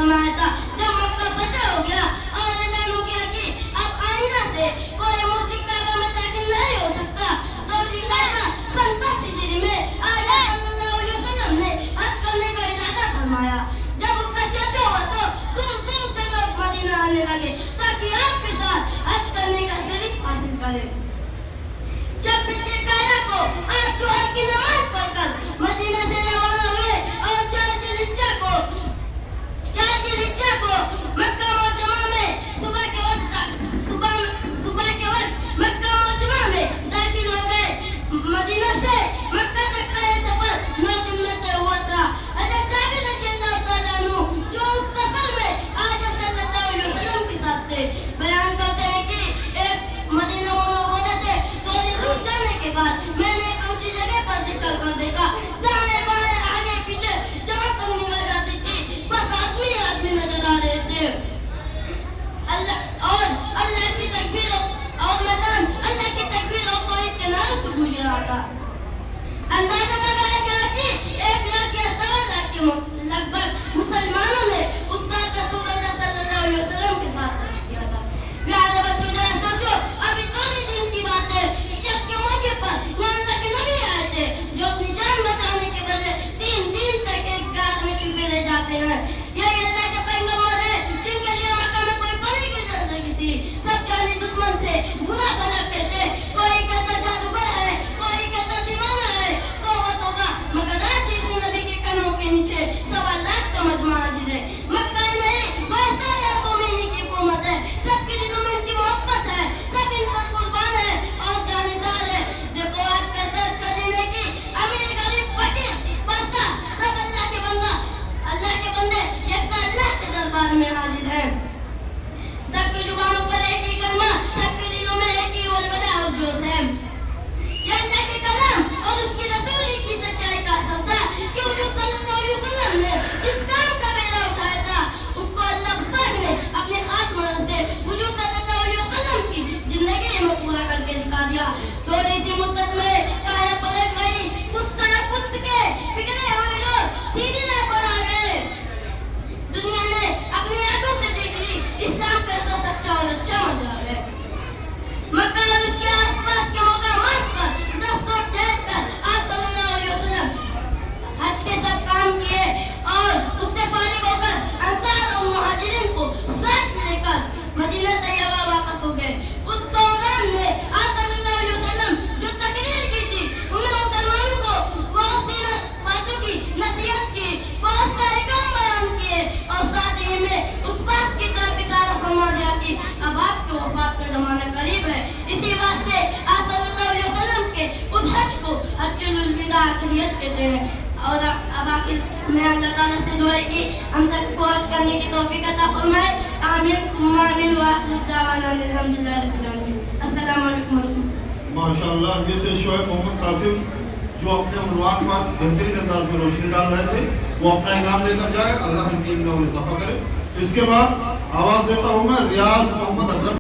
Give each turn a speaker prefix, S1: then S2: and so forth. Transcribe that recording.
S1: फरमाया था जब मक्का फतह हो गया और ऐलान हो गया कि अब आइंदा से कोई मुश्रिक काबा में दाखिल नहीं हो सकता, तो जिकायदा 87 हिजरी में आला सल्लल्लाहु अलैहि वसल्लम ने हज करने का इरादा फरमाया। जब उसका चर्चा हुआ तो दूर दूर से लोग मदीना आने लगे ताकि आपके साथ हज करने का शरीक हासिल करें। 26 जिलकादा को आप जोहर की नमाज पढ़कर मदीना से रवाना हुए और 4 जिलहिज्जा को मक्का मुअज्जमा में सुबह के वक्त मक्का मुअज्जमा में दाखिल हो गए। मदीना से मक्का तक का ये सफर 9 दिन में तय हुआ था। हज़रत जाबिर रज़ियल्लाहु तआला अन्हु जो उस सफर में आका सल्लल्लाहु अलैहि वसल्लम के साथ थे, बयान करते हैं कि एक मदीना मुनव्वरा से थोड़ी दूर जाने के बाद मैंने एक ऊंची जगह पर से चलकर देखा, दाएं बाएं आगे पीछे जहां तक निगाह जाती थी बस आदमी आदमी नजर आ रहे थे। अल्लाह की तकबीर और मैदान अल्लाह की तकबीर और तौहीद के नाम से गूंज रहा था। अंदाजा लगाया गया कि 1 लाख या 1.25 लाख के लगभग मुसलमानों ने उस्ताद रसूलुल्लाह सल्लल्लाहु अलैहि वसल्लम के साथ हज किया था। प्यारे बच्चों, जरा सोचो, अभी थोड़े दिन की बात है, ईद के मौके पर अल्लाह के नबी आए थे जो अपनी जान बचाने के बदले 3 दिन तक एक गार में छुपे रह जाते हैं। यही अल्लाह के पैगंबर है जिनके लिए मक्का में कोई पड़ी की जिंदगी थी। सब जानी दुश्मन थे, बुरा भला कहते, कोई कहता जादूगर है, कोई कहता दीवाना है। तौबा मगर आज इतने नबी के कदमों के नीचे 1.25 लाख का मजमा हाजिर है। मक्का ही नहीं, कोई सारे अरबों की हुकूमत है, सबके दिलों में इनकी मोहब्बत है, सब इन पर कुर्बान है और जानिसार है। देखो आज का सर चलने की अमीर गरीब फकीर बस्ता सब अल्लाह के बंदे यकसा अल्लाह के दरबार में हाजिर हैं। सबकी जुबानों पर एक ही कलमा, सबके दिलों में एक ही वलवला और जोश है। ये अल्लाह के कलाम और उसकी रसूली की सच्चाई का असर था कि हुजूर सल्लल्लाहु अलैहि वसल्लम ने जिस काम का बेड़ा उठाया था उसको अल्लाह पाक ने अपने खात्मा से हुजूर सल्लल्लाहु अलैहि वसल्लम की जिंदगी में पूरा करके दिखा दिया। थोड़ी सी मुद्दत में काया पलट गई, पुस्त के बिगड़े हुए लोग सीधी राह पर आ गए। दुनिया ने अपनी आंखों से देख ली इस्लाम कैसा सच्चा और अच्छा मजहब है। मक्का और उसके आसपास के मकामात पर 10 सौ ठहर कर आप सल्लल्लाहु अलैहि वसल्लम हज के सब काम किए और उससे फारिग होकर अंसार और मुहाजिरीन को साथ लेकर मदीना तैयबा वापस हो गए। उस दौरान में आप सल्लल्लाहु अलैहि वसल्लम जो तकरीर की थी उन्होंने मुसलमानों को बहुत सी बातों की नसीहत की, बहुत सारे काम बयान किए और साथ ही में उस बात की तरफ इशारा फरमा दिया कि अब आपके वफात का जमाना करीब है। इसी बात से आप सल्लल्लाहु अलैहि वसल्लम के उस हज को हज्जुल विदा आखिरी हज कहते हैं। और अब आखिर मैं अल्लाह ताला से दुआ है कि हम सबको हज करने की तौफीक अता फरमाए। आमीन सुम्मा आमीन व आखिर दावाना अल्हम्दुलिल्लाहि रब्बिल आलमीन। अस्सलामु अलैकुम।
S2: माशाअल्लाह, ये थे शोएब मोहम्मद कासिम जो अपने उन्वान पर बेहतरीन अंदाज में रोशनी डाल रहे थे। वो अपना इनाम लेकर जाए, अल्लाह उनकी इल्म और इजाफा करे। इसके बाद आवाज देता हूँ मैं रियाज मोहम्मद अकरम।